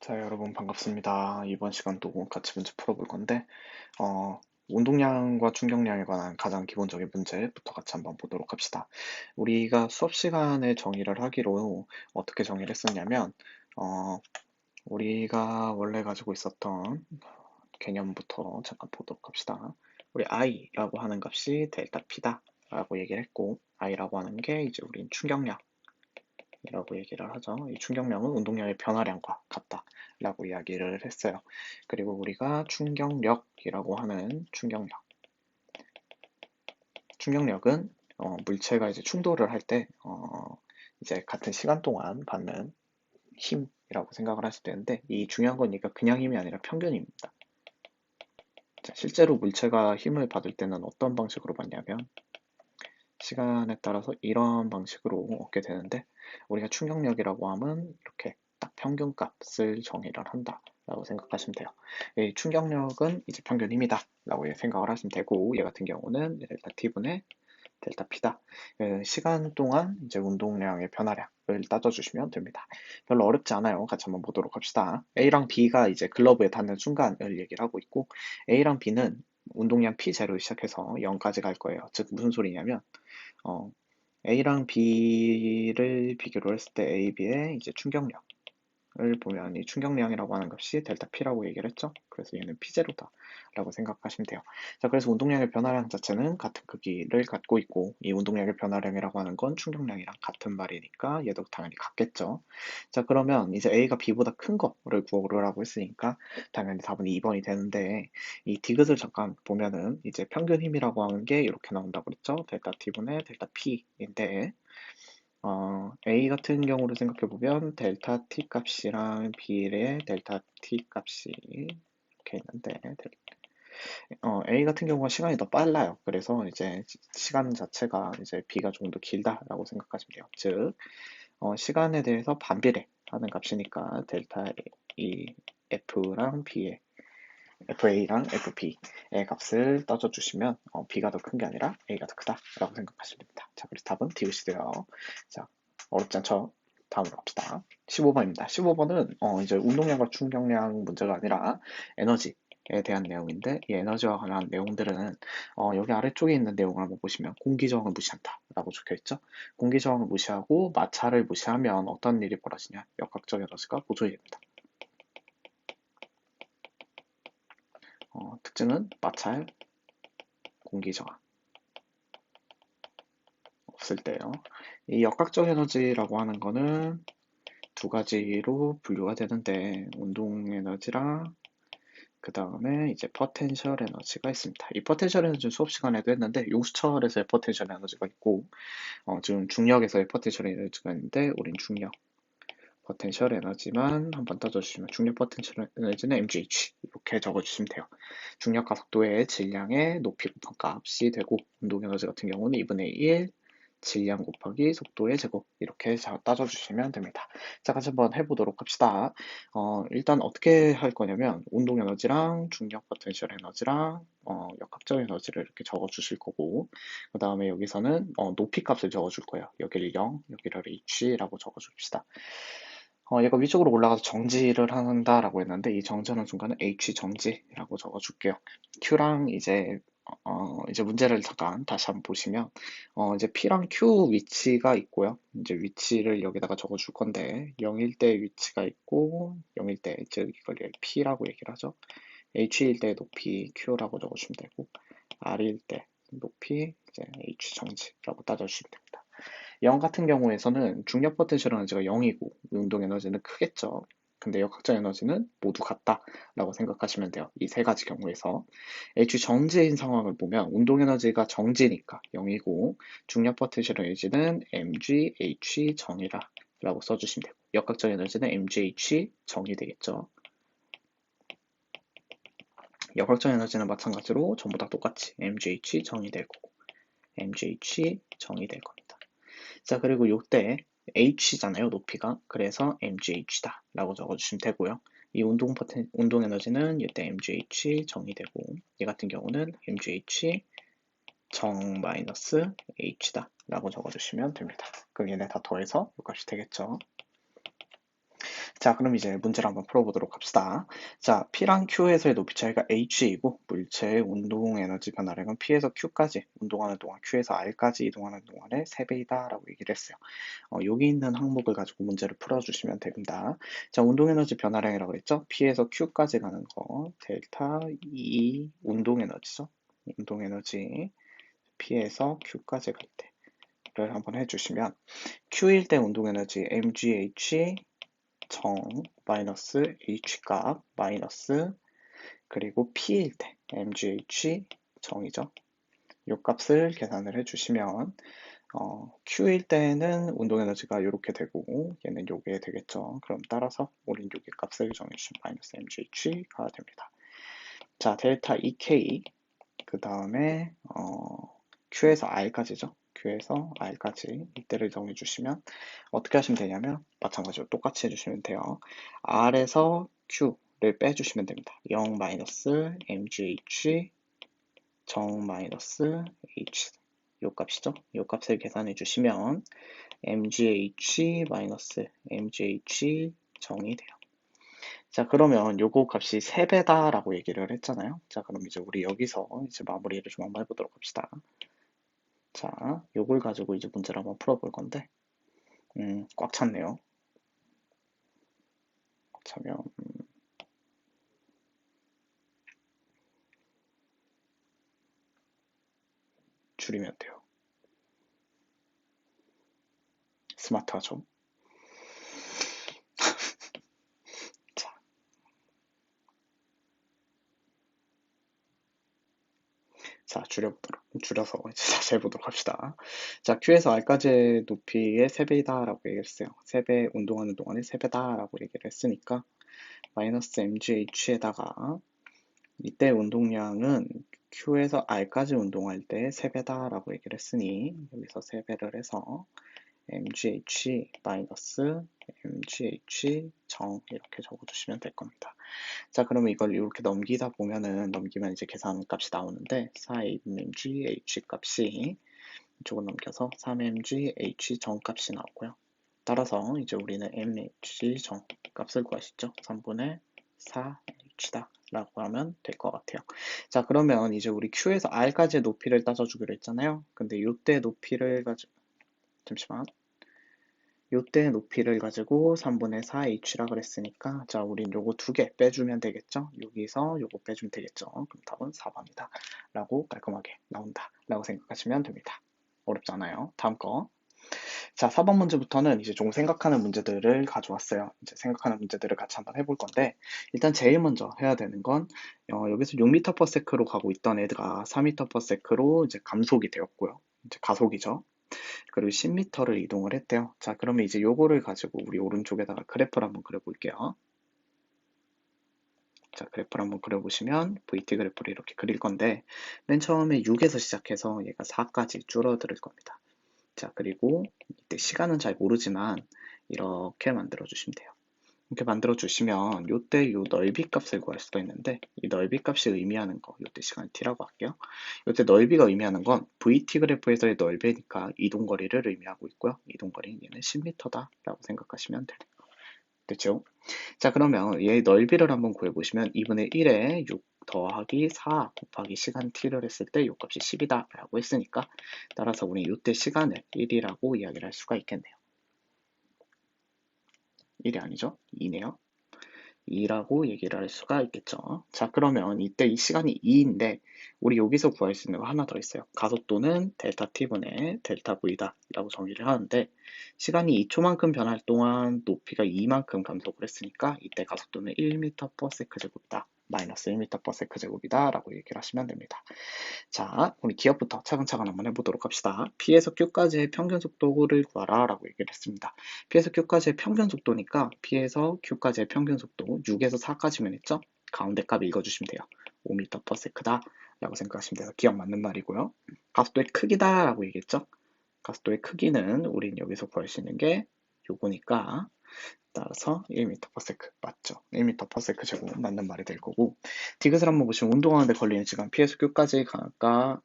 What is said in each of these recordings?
자, 여러분 반갑습니다. 이번 시간도 같이 문제 풀어볼 건데, 운동량과 충격량에 관한 가장 기본적인 문제부터 같이 한번 보도록 합시다. 우리가 수업 시간에 정의를 하기로 어떻게 정의를 했었냐면, 어, 우리가 원래 가지고 있었던 개념부터 잠깐 보도록 합시다. 우리 i라고 하는 값이 델타 p다 라고 얘기를 했고, i라고 하는 게 이제 우린 충격량 이라고 얘기를 하죠. 이 충격량은 운동량의 변화량과 같다라고 이야기를 했어요. 그리고 우리가 충격력이라고 하는 충격력은 물체가 이제 충돌을 할 때 이제 같은 시간 동안 받는 힘이라고 생각을 하실 때인데, 이 중요한 거니까 그냥 힘이 아니라 평균입니다. 자, 실제로 물체가 힘을 받을 때는 어떤 방식으로 받냐면 시간에 따라서 이런 방식으로 얻게 되는데, 우리가 충격력이라고 하면 이렇게 딱 평균값을 정의를 한다라고 생각하시면 돼요. 이 충격력은 이제 평균 힘이다 라고 생각을 하시면 되고, 얘 같은 경우는 델타 t분의 델타 p다. 시간 동안 이제 운동량의 변화량을 따져주시면 됩니다. 별로 어렵지 않아요. 같이 한번 보도록 합시다. A랑 B가 이제 글러브에 닿는 순간을 얘기를 하고 있고, A랑 B는 운동량 P0를 시작해서 0까지 갈 거예요. 즉 무슨 소리냐면 어, A랑 B를 비교를 했을 때 A, B의 이제 충격력을 보면 이 충격량이라고 하는 값이 델타 P라고 얘기를 했죠. 그래서 얘는 P0다 라고 생각하시면 돼요. 자, 그래서 운동량의 변화량 자체는 같은 크기를 갖고 있고, 이 운동량의 변화량이라고 하는 건 충격량이랑 같은 말이니까 얘도 당연히 같겠죠. 자, 그러면 이제 A가 B보다 큰 거를 구하라고 했으니까 당연히 답은 2번이 되는데, 이 디귿을 잠깐 보면은 이제 평균 힘이라고 하는 게 이렇게 나온다고 그랬죠. 델타 T분의 델타 P인데, A 같은 경우를 생각해 보면 델타 T 값이랑 B의 델타 T 값이 이렇게 있는데, A 같은 경우가 시간이 더 빨라요. 그래서 이제 시간 자체가 이제 B가 조금 더 길다라고 생각하시면 돼요. 즉, 시간에 대해서 반비례하는 값이니까 델타 E F랑 B의 FA랑 FP의 값을 따져주시면 B가 더 큰 게 아니라 A가 더 크다라고 생각하시면 됩니다. 자, 그래서 답은 디귿이고요. 자, 어렵지 않죠? 다음으로 갑시다. 15번입니다. 15번은 이제 운동량과 충격량 문제가 아니라 에너지에 대한 내용인데, 이 에너지와 관한 내용들은 여기 아래쪽에 있는 내용을 한번 보시면 공기 저항을 무시한다 라고 적혀 있죠. 공기 저항을 무시하고 마찰을 무시하면 어떤 일이 벌어지냐? 역학적 에너지가 보존이 됩니다. 특징은 마찰, 공기 저항 없을 때요. 이 역학적 에너지라고 하는 거는 두 가지로 분류가 되는데, 운동 에너지랑 그 다음에 이제 포텐셜 에너지가 있습니다. 이 포텐셜 에너지는 수업 시간에도 했는데, 용수철에서의 포텐셜 에너지가 있고, 지금 중력에서의 포텐셜 에너지가 있는데, 우린 중력 포텐셜 에너지만 한번 따져주시면, 중력 포텐셜 에너지는 mgh 이렇게 적어주시면 돼요. 중력과 속도의 질량의 높이 곱한 값이 되고, 운동 에너지 같은 경우는 2분의 1 질량 곱하기 속도의 제곱 이렇게 따져주시면 됩니다. 자, 같이 한번 해보도록 합시다. 일단 어떻게 할 거냐면 운동 에너지랑 중력 포텐셜 에너지랑 역학적 에너지를 이렇게 적어주실 거고, 그 다음에 여기서는 높이 값을 적어줄 거예요. 여기를 0, 여기를 h라고 적어줍시다. 얘가 위쪽으로 올라가서 정지를 한다라고 했는데, 이 정지하는 순간은 h 정지라고 적어줄게요. q랑 이제 문제를 잠깐 다시 한번 보시면, 이제 P랑 Q 위치가 있고요. 이제 위치를 여기다가 적어줄 건데, 0일 때 위치가 있고, 0일 때, 즉, 이걸 P라고 얘기를 하죠. H일 때 높이 Q라고 적어주시면 되고, R일 때 높이 이제 H 정지라고 따져주시면 됩니다. 0 같은 경우에서는 중력 포텐셜 에너지가 0이고, 운동 에너지는 크겠죠. 근데 역학적 에너지는 모두 같다라고 생각하시면 돼요. 이 세 가지 경우에서. H 정지인 상황을 보면 운동 에너지가 정지니까 0이고, 중력 포텐셜 에너지는 mgh 정이라 라고 써주시면 되고, 역학적 에너지는 mgh 정이 되겠죠. 역학적 에너지는 마찬가지로 전부 다 똑같이 mgh 정이 되고, mgh 정이 될 겁니다. 자, 그리고 요때 h잖아요, 높이가. 그래서 mgh다 라고 적어주시면 되고요. 이 운동 에너지는 이때 mgh 정이 되고, 얘 같은 경우는 mgh 정 마이너스 h다 라고 적어주시면 됩니다. 그럼 얘네 다 더해서 이 값이 되겠죠. 자, 그럼 이제 문제를 한번 풀어보도록 합시다. 자, P랑 Q에서의 높이 차이가 h이고 물체의 운동 에너지 변화량은 P에서 Q까지 운동하는 동안 Q에서 R까지 이동하는 동안의 3배이다 라고 얘기를 했어요. 여기 있는 항목을 가지고 문제를 풀어주시면 됩니다. 자, 운동 에너지 변화량이라고 했죠? P에서 Q까지 가는 거 델타 E 운동 에너지죠. 운동 에너지 P에서 Q까지 갈 때를 한번 해주시면 Q일 때 운동 에너지 mgh 정 마이너스 h값 마이너스 그리고 p일 때 mgh 정이죠. 이 값을 계산을 해주시면 q일 때는 운동 에너지가 이렇게 되고 얘는 요게 되겠죠. 그럼 따라서 우린 요게 값을 정해주시면 마이너스 mgh가 됩니다. 자, 델타 ek 그 다음에 q에서 r까지죠. q에서 r까지 이때를 정해주시면 어떻게 하시면 되냐면 마찬가지로 똑같이 해주시면 돼요. r에서 q를 빼주시면 됩니다. 0 마이너스 mgh 정 마이너스 h 요 값이죠. 요 값을 계산해 주시면 mgh 마이너스 mgh 정이 돼요. 자, 그러면 요거 값이 3배다 라고 얘기를 했잖아요. 자, 그럼 이제 우리 여기서 이제 마무리를 좀 한번 해보도록 합시다. 자, 요걸 가지고 이제 문제를 한번 풀어볼 건데 꽉 찼네요. 꽉 차면 줄이면 돼요. 스마트하죠? 자, 줄여서 이제 다시 해보도록 합시다. 자, Q에서 R까지의 높이의 3배이다 라고 얘기했어요. 3배, 운동하는 동안에 3배다 라고 얘기를 했으니까, 마이너스 mgh에다가, 이때 운동량은 Q에서 R까지 운동할 때 3배다 라고 얘기를 했으니, 여기서 3배를 해서, mgh 마이너스 mgh 정 이렇게 적어주시면 될 겁니다. 자, 그러면 이걸 이렇게 넘기면 이제 계산 값이 나오는데 4mgh 값이 이쪽으로 넘겨서 3mgh 정 값이 나오고요. 따라서 이제 우리는 mg 정 값을 구하시죠. 3분의 4h다 라고 하면 될 것 같아요. 자, 그러면 이제 우리 q에서 r까지의 높이를 따져주기로 했잖아요. 근데 이때 높이를 가지고 잠시만. 요때 높이를 가지고 3분의 4h라 그랬으니까 자, 우린 요거 2개 빼주면 되겠죠? 여기서 요거 빼주면 되겠죠? 그럼 답은 4번이다 라고 깔끔하게 나온다 라고 생각하시면 됩니다. 어렵지 않아요. 다음 거. 자, 4번 문제부터는 이제 좀 생각하는 문제들을 가져왔어요. 이제 생각하는 문제들을 같이 한번 해볼 건데 일단 제일 먼저 해야 되는 건 여기서 6m/s로 가고 있던 애가 4m/s로 이제 감속이 되었고요. 이제 가속이죠. 그리고 10m를 이동을 했대요. 자, 그러면 이제 요거를 가지고 우리 오른쪽에다가 그래프를 한번 그려볼게요. 자, 그래프를 한번 그려보시면 VT 그래프를 이렇게 그릴 건데 맨 처음에 6에서 시작해서 얘가 4까지 줄어들 겁니다. 자, 그리고 이때 시간은 잘 모르지만 이렇게 만들어 주시면 돼요. 이렇게 만들어 주시면 요때 요 넓이 값을 구할 수가 있는데 이 넓이 값이 의미하는 거 요때 시간 t라고 할게요. 요때 넓이가 의미하는 건 VT 그래프에서의 넓이니까 이동거리를 의미하고 있고요. 이동거리는 얘는 10m다 라고 생각하시면 돼요. 됐죠? 자, 그러면 얘의 넓이를 한번 구해보시면 2분의 1에 6 더하기 4 곱하기 시간 t를 했을 때 요 값이 10이다 라고 했으니까 따라서 우리 요때 시간을 1이라고 이야기를 할 수가 있겠네요. 1이 아니죠? 2네요. 2라고 얘기를 할 수가 있겠죠. 자, 그러면 이때 이 시간이 2인데 우리 여기서 구할 수 있는 거 하나 더 있어요. 가속도는 델타 t분의 델타 v다 라고 정의를 하는데 시간이 2초만큼 변할 동안 높이가 2만큼 감속을 했으니까 이때 가속도는 1m/s 제곱이다. 마이너스 1m/s 제곱이다 라고 얘기를 하시면 됩니다. 자, 우리 기억부터 차근차근 한번 해보도록 합시다. P에서 Q까지의 평균 속도를 구하라 라고 얘기를 했습니다. P에서 Q까지의 평균 속도니까 P에서 Q까지의 평균 속도 6에서 4까지면 했죠? 가운데 값 읽어주시면 돼요. 5m/s다 라고 생각하시면 돼요. 기억 맞는 말이고요. 가속도의 크기다 라고 얘기했죠? 가속도의 크기는 우린 여기서 구할 수 있는 게 요거니까 따라서 1m/s 맞죠? 1m/s 제곱 맞는 말이 될 거고 디귿을 한번 보시면 운동하는데 걸리는 시간 P에서 Q까지가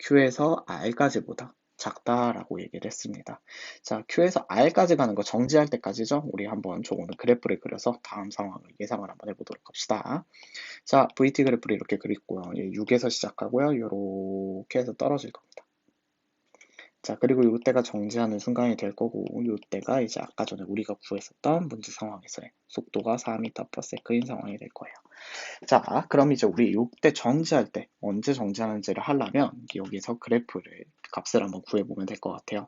Q에서 R까지보다 작다라고 얘기를 했습니다. 자, Q에서 R까지 가는 거 정지할 때까지죠. 우리 한번 조금은 그래프를 그려서 다음 상황을 예상을 한번 해보도록 합시다. 자, VT 그래프를 이렇게 그렸고요. 6에서 시작하고요. 이렇게 해서 떨어질 겁니다. 자, 그리고 이때가 정지하는 순간이 될 거고, 이때가 이제 아까 전에 우리가 구했었던 문제 상황에서의 속도가 4m/s인 상황이 될 거예요. 자, 그럼 이제 우리 이때 정지할 때 언제 정지하는지를 하려면 여기서 그래프를 값을 한번 구해보면 될 것 같아요.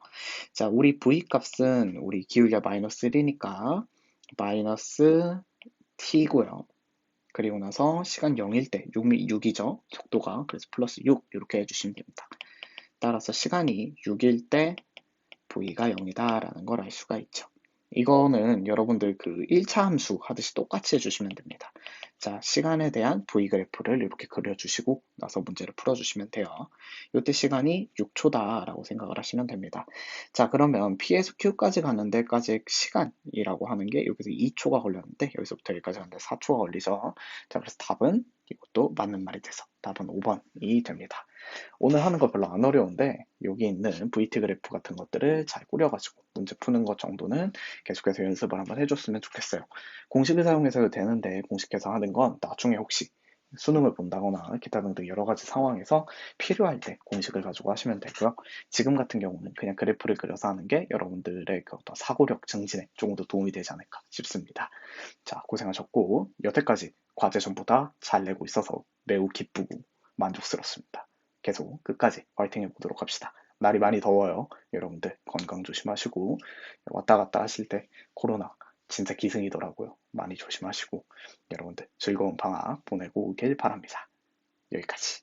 자, 우리 V 값은 우리 기울기가 마이너스 1이니까 마이너스 t고요. 그리고 나서 시간 0일 때 6이죠. 속도가. 그래서 플러스 6 이렇게 해주시면 됩니다. 따라서 시간이 6일 때 V가 0이다라는 걸 알 수가 있죠. 이거는 여러분들 그 1차 함수 하듯이 똑같이 해주시면 됩니다. 자, 시간에 대한 V 그래프를 이렇게 그려주시고 나서 문제를 풀어주시면 돼요. 이때 시간이 6초다라고 생각을 하시면 됩니다. 자, 그러면 P에서 Q까지 가는 데까지 시간이라고 하는 게 여기서 2초가 걸렸는데 여기서부터 여기까지 가는데 4초가 걸리죠. 자, 그래서 답은 이것도 맞는 말이 돼서 답은 5번이 됩니다. 오늘 하는 거 별로 안 어려운데 여기 있는 VT 그래프 같은 것들을 잘 꾸려가지고 문제 푸는 것 정도는 계속해서 연습을 한번 해줬으면 좋겠어요. 공식을 사용해서도 되는데 공식해서 하는 건 나중에 혹시 수능을 본다거나 기타 등등 여러 가지 상황에서 필요할 때 공식을 가지고 하시면 되고요. 지금 같은 경우는 그냥 그래프를 그려서 하는 게 여러분들의 그 어떤 사고력 증진에 조금 더 도움이 되지 않을까 싶습니다. 자, 고생하셨고 여태까지 과제 전부 다 잘 내고 있어서 매우 기쁘고 만족스럽습니다. 계속 끝까지 화이팅 해보도록 합시다. 날이 많이 더워요. 여러분들 건강 조심하시고 왔다 갔다 하실 때 코로나 진짜 기승이더라고요. 많이 조심하시고 여러분들 즐거운 방학 보내고 오길 바랍니다. 여기까지.